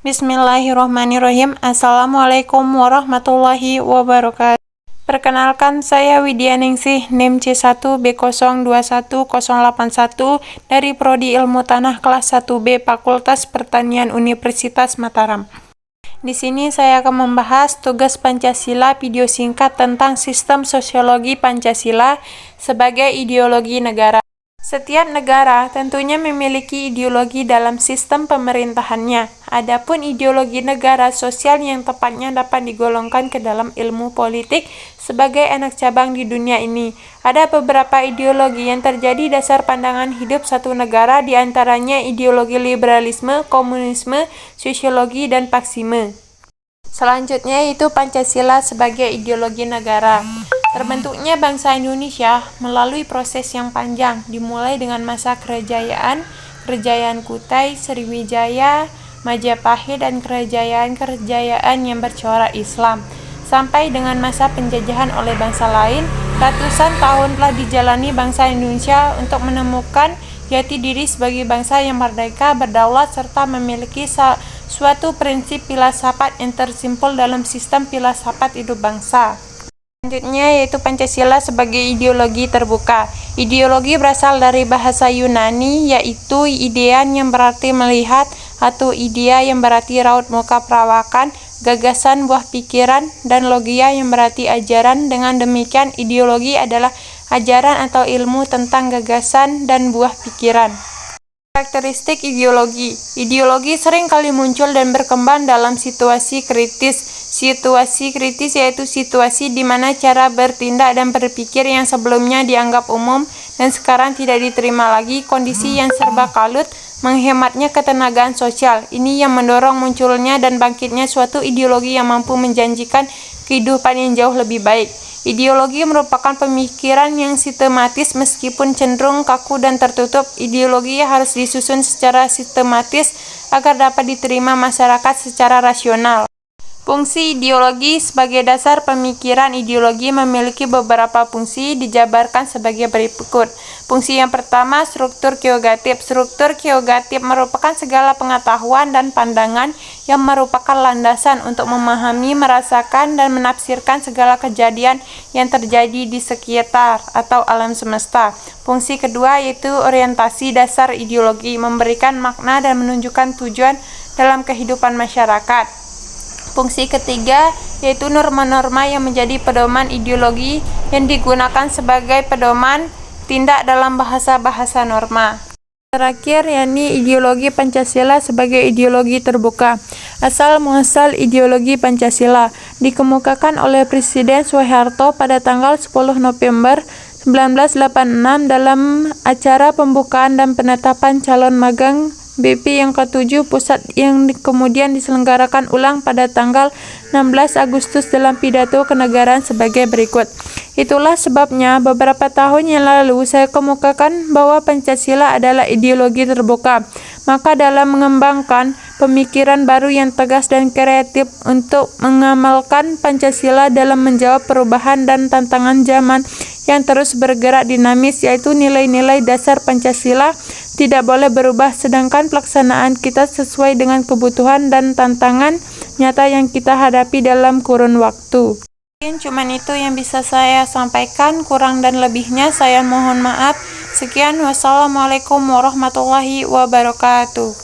Bismillahirrahmanirrahim. Assalamualaikum warahmatullahi wabarakatuh. Perkenalkan, saya Widya Ningsih, NIM C1B021081 dari Prodi Ilmu Tanah kelas 1B Fakultas Pertanian Universitas Mataram. Di sini saya akan membahas tugas Pancasila video singkat tentang sistem sosiologi Pancasila sebagai ideologi negara. Setiap negara tentunya memiliki ideologi dalam sistem pemerintahannya. Adapun ideologi negara sosial yang tepatnya dapat digolongkan ke dalam ilmu politik sebagai anak cabang di dunia ini. Ada beberapa ideologi yang terjadi dasar pandangan hidup satu negara, diantaranya ideologi liberalisme, komunisme, sosiologi, dan marxisme. Selanjutnya yaitu Pancasila sebagai ideologi negara. Terbentuknya bangsa Indonesia melalui proses yang panjang, dimulai dengan masa kerajaan Kutai, Sriwijaya, Majapahit, dan kerajaan yang bercorak Islam, sampai dengan masa penjajahan oleh bangsa lain. Ratusan tahun telah dijalani bangsa Indonesia untuk menemukan jati diri sebagai bangsa yang merdeka, berdaulat, serta memiliki suatu prinsip filsafat yang tersimpul dalam sistem filsafat hidup bangsa. Selanjutnya yaitu Pancasila sebagai ideologi terbuka. Ideologi berasal dari bahasa Yunani, yaitu idean yang berarti melihat, atau idea yang berarti raut muka perawakan, gagasan buah pikiran, dan logia yang berarti ajaran. Dengan demikian, ideologi adalah ajaran atau ilmu tentang gagasan dan buah pikiran. Karakteristik ideologi. Ideologi sering kali muncul dan berkembang dalam situasi kritis. Situasi kritis yaitu situasi di mana cara bertindak dan berpikir yang sebelumnya dianggap umum dan sekarang tidak diterima lagi. Kondisi yang serba kalut, menghematnya ketenagaan sosial. Ini yang mendorong munculnya dan bangkitnya suatu ideologi yang mampu menjanjikan kehidupan yang jauh lebih baik. Ideologi merupakan pemikiran yang sistematis meskipun cenderung kaku dan tertutup. Ideologi harus disusun secara sistematis agar dapat diterima masyarakat secara rasional. Fungsi ideologi. Sebagai dasar pemikiran, ideologi memiliki beberapa fungsi, dijabarkan sebagai berikut. Fungsi yang pertama, struktur geogatif. Struktur geogatif merupakan segala pengetahuan dan pandangan yang merupakan landasan untuk memahami, merasakan, dan menafsirkan segala kejadian yang terjadi di sekitar atau alam semesta. Fungsi kedua yaitu orientasi. Dasar ideologi memberikan makna dan menunjukkan tujuan dalam kehidupan masyarakat. Fungsi ketiga yaitu norma-norma yang menjadi pedoman ideologi yang digunakan sebagai pedoman tindak dalam bahasa-bahasa norma. Terakhir, yakni ideologi Pancasila sebagai ideologi terbuka. Asal muasal ideologi Pancasila dikemukakan oleh Presiden Soeharto pada tanggal 10 November 1986 dalam acara pembukaan dan penetapan calon magang BP yang ke-7 pusat yang kemudian diselenggarakan ulang pada tanggal 16 Agustus dalam pidato kenegaraan sebagai berikut. Itulah sebabnya beberapa tahun yang lalu saya kemukakan bahwa Pancasila adalah ideologi terbuka. Maka dalam mengembangkan pemikiran baru yang tegas dan kreatif untuk mengamalkan Pancasila dalam menjawab perubahan dan tantangan zaman yang terus bergerak dinamis, yaitu nilai-nilai dasar Pancasila tidak boleh berubah, sedangkan pelaksanaan kita sesuai dengan kebutuhan dan tantangan nyata yang kita hadapi dalam kurun waktu. Mungkin cuman itu yang bisa saya sampaikan, kurang dan lebihnya saya mohon maaf. Sekian, wassalamualaikum warahmatullahi wabarakatuh.